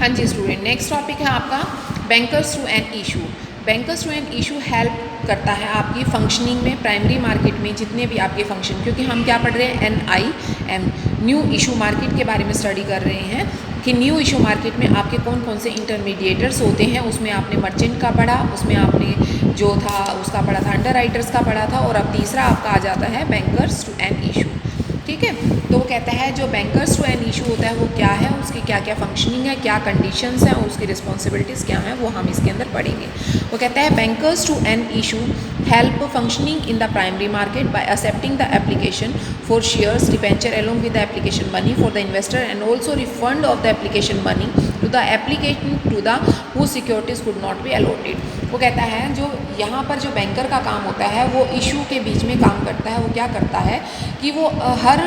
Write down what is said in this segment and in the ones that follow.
हाँ जी student, next topic है आपका bankers through an issue. Bankers through an issue help करता है आपकी फंक्शनिंग में, प्राइमरी मार्केट में जितने भी आपके फंक्शन, क्योंकि हम क्या पढ़ रहे हैं, NIM न्यू इशू मार्केट के बारे में स्टडी कर रहे हैं कि न्यू इशू मार्केट में आपके कौन कौन से इंटरमीडिएटर्स होते हैं। उसमें आपने मर्चेंट का पढ़ा, उसमें आपने जो था उसका पढ़ा था, अंडर राइटर्स का पढ़ा था, और अब तीसरा आपका आ जाता है बैंकर्स टू एन इशू। ठीक है, तो वो कहता है जो बैंकर्स टू एन इशू होता है वो क्या है, उसकी क्या क्या फंक्शनिंग है, क्या कंडीशंस हैं और उसकी रिस्पॉन्सिबिलिटीज़ क्या हैं, वो हम इसके अंदर पढ़ेंगे। वो कहता है bankers to an issue help functioning in the primary market by accepting the application for shares debenture along with the application money for the investor and also refund of the application money to the applicant to the whose securities could not be allotted। वो कहता है जो यहाँ पर जो banker का काम होता है वो इशू के बीच में काम करता है। वो क्या करता है कि वो हर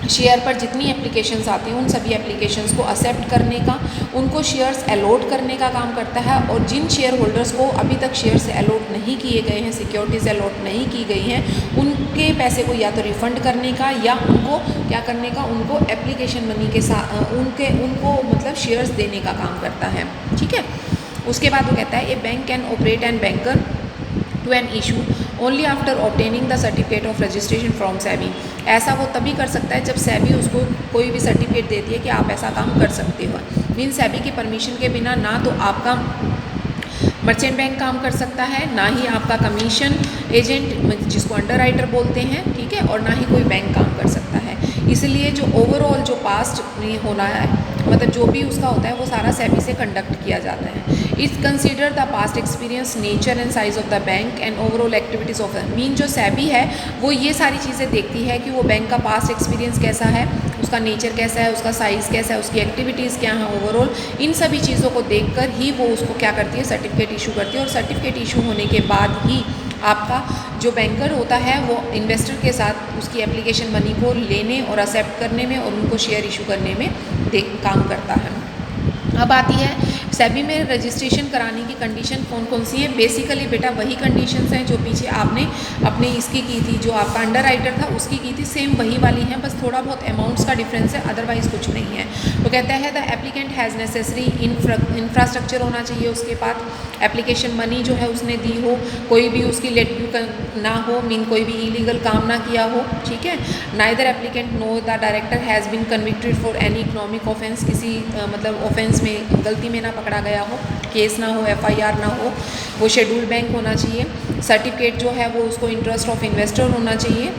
शेयर पर जितनी एप्लीकेशंस आती हैं उन सभी एप्लीकेशंस को एक्सेप्ट करने का, उनको शेयर्स अलॉट करने का काम करता है, और जिन शेयर होल्डर्स को अभी तक शेयर्स अलॉट नहीं किए गए हैं, सिक्योरिटीज़ अलॉट नहीं की गई हैं, उनके पैसे को या तो रिफ़ंड करने का या उनको क्या करने का, उनको एप्लीकेशन मनी के साथ उनको मतलब शेयर्स देने का काम करता है। ठीक है, उसके बाद वो कहता है a bank can operate and banker to an issue only after obtaining the certificate of registration from SEBI. ऐसा वो तभी कर सकता है जब सेबी उसको कोई भी सर्टिफिकेट देती है कि आप ऐसा काम कर सकते हो। मीन सेबी की परमिशन के बिना ना तो आपका मर्चेंट बैंक काम कर सकता है, ना ही आपका कमीशन एजेंट जिसको अंडर राइटर बोलते हैं, ठीक है, और ना ही कोई बैंक काम कर सकता है। इसलिए जो ओवरऑल जो पास्ट में होना है, मतलब जो भी उसका होता है वो सारा सेबी से कंडक्ट किया जाता है। It's consider the past experience, nature and size of the bank and overall activities of mean जो सेबी है वो ये सारी चीज़ें देखती है कि वो बैंक का पास्ट एक्सपीरियंस कैसा है, उसका नेचर कैसा है, उसका साइज़ कैसा है, उसकी एक्टिविटीज़ क्या हैं ओवरऑल। इन सभी चीज़ों को देखकर ही वो उसको क्या करती है, सर्टिफिकेट इशू करती है। और सर्टिफिकेट इशू होने के बाद ही आपका जो बैंकर होता है वो इन्वेस्टर के साथ उसकी एप्लीकेशन मनी को लेने और एक्सेप्ट करने में और उनको शेयर इशू करने में काम करता है। अब आती है सेबी में रजिस्ट्रेशन कराने की कंडीशन कौन कौन सी है। बेसिकली बेटा वही कंडीशंस हैं जो पीछे आपने अपने इसकी की थी, जो आपका अंडर राइटर था उसकी की थी, सेम वही वाली हैं, बस थोड़ा बहुत अमाउंट्स का डिफरेंस है, अदरवाइज़ कुछ नहीं है। तो कहता है the applicant has necessary infrastructure होना चाहिए, उसके पास एप्लीकेशन मनी जो है उसने दी हो, कोई भी उसकी लेट ना हो, मीन कोई भी इलीगल काम ना किया हो। ठीक है, neither applicant nor the director has been convicted for any economic offence, किसी मतलब ऑफेंस में गलती में ना पकड़ा गया हो, केस ना हो, FIR ना हो, वो शेड्यूल्ड बैंक होना चाहिए। सर्टिफिकेट जो है वो उसको इंटरेस्ट ऑफ इन्वेस्टर होना चाहिए।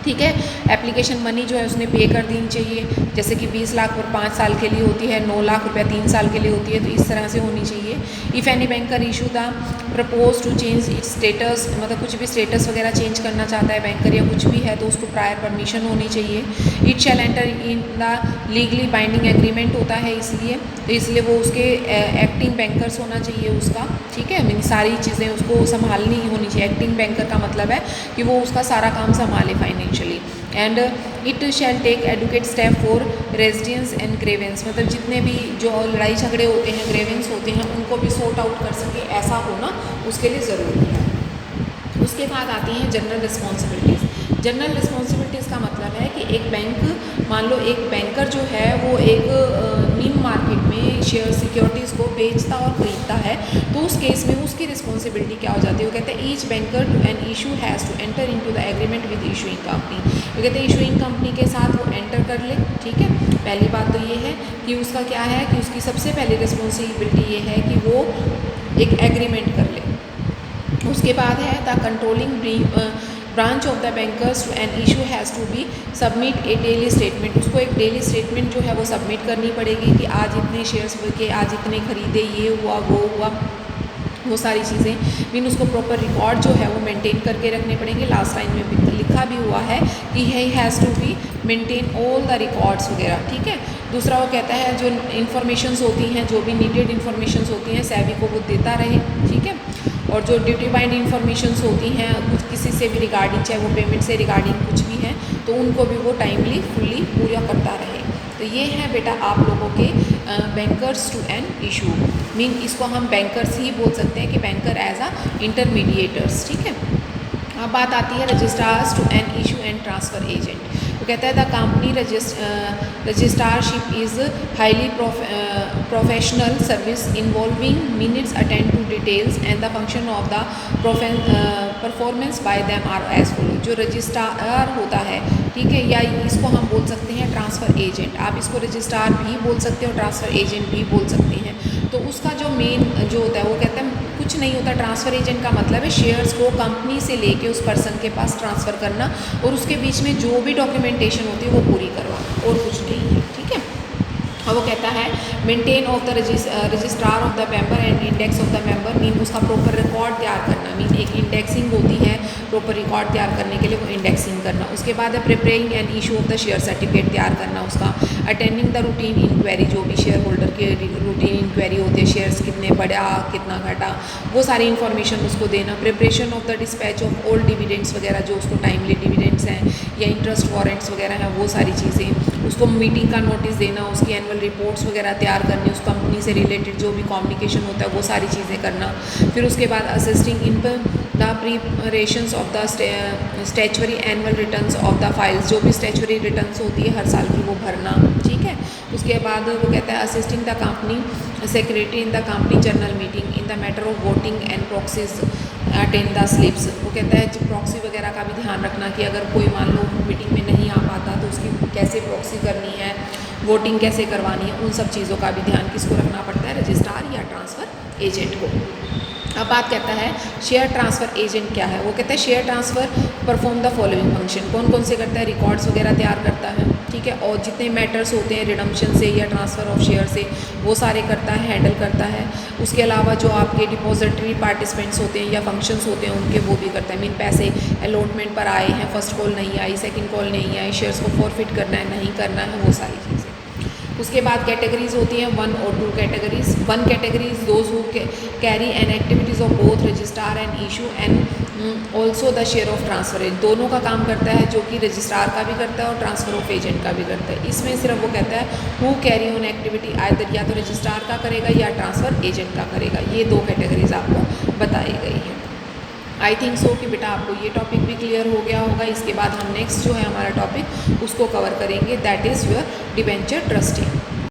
ठीक है, एप्लीकेशन मनी जो है उसने पे कर देनी चाहिए, जैसे कि 20 लाख पर 5 साल के लिए होती है, 9 लाख रुपया 3 साल के लिए होती है, तो इस तरह से होनी चाहिए। If any banker issue the propose to change its status, मतलब कुछ भी स्टेटस वगैरह चेंज करना चाहता है बैंकर या कुछ भी है तो उसको प्रायर परमिशन होनी चाहिए। It shall enter in the legally binding agreement होता है इसलिए, तो इसलिए वो उसके एक्टिंग बैंकर्स होना चाहिए उसका। ठीक है, मीन सारी चीज़ें उसको संभालनी होनी चाहिए। एक्टिंग बैंकर का मतलब है कि वो उसका सारा काम संभाले financially. And it shall take adequate step for residence and grievances, मतलब जितने भी जो लड़ाई झगड़े होते हैं, ग्रेवेंस होते हैं, उनको भी सॉर्ट आउट कर सके, ऐसा होना उसके लिए ज़रूरी है। उसके बाद आती हैं जनरल रिस्पॉन्सिबिलिटीज़। जनरल रिस्पॉन्सिबिलिटीज़ का मतलब है कि एक बैंक, मान लो एक बैंकर जो है वो एक मीन मार्केट में शेयर सिक्योरिटीज़ को बेचता और खरीदता है, तो उस केस में उसकी रिस्पॉन्सिबिलिटी क्या हो जाती है। वो कहते हैं each banker to an issue has to enter into the agreement with issuing company. वो कहते हैं इशूइंग कंपनी के साथ वो एंटर कर ले। ठीक है, पहली बात तो ये है कि उसका क्या है कि उसकी सबसे पहली रिस्पॉन्सिबिलिटी ये है कि वो एक एग्रीमेंट कर ले। उसके बाद है the controlling branch of the bankers to an issue has to be submit a daily statement. उसको एक डेली स्टेटमेंट जो है वो सबमिट करनी पड़ेगी कि आज इतने शेयर्स के, आज इतने खरीदे, ये हुआ वो हुआ, वो सारी चीज़ें मीन उसको प्रॉपर रिकॉर्ड जो है वो मेंटेन करके रखने पड़ेंगे। लास्ट टाइम में लिखा भी हुआ है कि he has to be maintain all the records वगैरह। ठीक है, दूसरा वो कहता है जो इन्फॉर्मेशंस होती हैं, जो भी नीडेड इन्फॉर्मेशंस होती हैं सेबी को वो देता रहे। ठीक है, और जो ड्यूटी बाइंड इन्फॉर्मेशंस होती हैं कुछ किसी से भी रिगार्डिंग, चाहे वो पेमेंट से रिगार्डिंग कुछ भी हैं, तो उनको भी वो टाइमली फुल्ली पूरा करता रहे। तो ये है बेटा आप लोगों के bankers to an issue, mean इसको हम बैंकर्स ही बोल सकते हैं कि बैंकर एज अ इंटरमीडिएटर्स। ठीक है, अब बात आती है registrars to an issue and transfer agent. वो कहता है the company registrarship is highly professional service involving minutes attend to details and the function of the performance by them are as follow. जो रजिस्ट्रार होता है, ठीक है, या इसको हम बोल सकते हैं ट्रांसफ़र एजेंट। आप इसको रजिस्ट्रार भी बोल सकते हो, ट्रांसफ़र एजेंट भी बोल सकते हैं। तो उसका जो मेन जो होता है वो कहता है कुछ नहीं होता। ट्रांसफ़र एजेंट का मतलब है शेयर्स को कंपनी से लेके उस पर्सन के पास ट्रांसफ़र करना और उसके बीच में जो भी डॉक्यूमेंटेशन होती है वो पूरी करवाना, और कुछ नहीं है, ठीक है। और वो कहता है maintain of the registrar of the member and index of the member, mean उसका प्रॉपर रिकॉर्ड तैयार करना, मीन एक इंडेक्सिंग होती है, प्रॉपर रिकॉर्ड तैयार करने के लिए वो इंडेक्सिंग करना। उसके बाद है preparing and issue of the share certificate तैयार करना उसका। अटेंडिंग द रूटीन इंक्वायरी, जो भी शेयर होल्डर के रूटीन इंक्वायरी होती है, शेयर्स कितने बढ़ा कितना घटा, वो सारी इन्फॉर्मेशन उसको देना। Preparation of the dispatch of all dividends वगैरह, जो उसको टाइमली डिविडेंड्स हैं या इंटरेस्ट वारंट्स वगैरह हैं, वो सारी चीज़ें उसको मीटिंग का नोटिस देना, उसकी एनुअल रिपोर्ट्स वगैरह तैयार करनी, उस कंपनी से रिलेटेड जो भी कम्युनिकेशन होता है वो सारी चीज़ें करना। फिर उसके बाद assisting in the preparations of the statutory annual returns of the files, जो भी स्टैच्यूटरी रिटर्न्स होती है हर साल की वो भरना, ठीक है। उसके बाद वो कहता है assisting the company secretary in the company general meeting in the matter of voting and proxies attend the slips. वो कहता है प्रॉक्सी वगैरह का भी ध्यान रखना कि अगर कोई मान लो मीटिंग में नहीं आ पाता तो उसकी कैसे प्रॉक्सी करनी है, वोटिंग कैसे करवानी है, उन सब चीज़ों का भी ध्यान किसको रखना पड़ता है, रजिस्ट्रार या ट्रांसफ़र एजेंट को। अब बात कहता है शेयर ट्रांसफ़र एजेंट क्या है। वो कहता है share transfer perform the following function, कौन कौन से करता है, रिकॉर्ड्स वगैरह तैयार करता है, ठीक है, और जितने मैटर्स होते हैं रिडम्पशन से या ट्रांसफ़र ऑफ शेयर से वो सारे करता है, हैंडल करता है। उसके अलावा जो आपके डिपॉजिटरी पार्टिसिपेंट्स होते हैं या फंक्शंस होते हैं उनके वो भी करता है, मीन पैसे अलॉटमेंट पर आए हैं, फर्स्ट कॉल नहीं आई, सेकंड कॉल नहीं आई, शेयर्स को फॉरफिट करना है नहीं करना है, वो सारी चीज़ें। उसके बाद कैटेगरीज होती हैं 1 और 2 categories. 1 category is those who carry N activities of both registrar and issue and also the share of transfer agent, दोनों का काम करता है, जो कि रजिस्ट्रार का भी करता है और ट्रांसफ़र ऑफ एजेंट का भी करता है। इसमें सिर्फ वो कहता है who carry on activity either, या तो रजिस्ट्रार का करेगा या ट्रांसफ़र एजेंट का करेगा। ये 2 कैटेगरीज आपको बताई गई हैं। आई थिंक सो कि बेटा आपको ये टॉपिक भी क्लियर हो गया होगा। इसके बाद हम नेक्स्ट जो है हमारा टॉपिक उसको कवर करेंगे, that is your debenture trustee.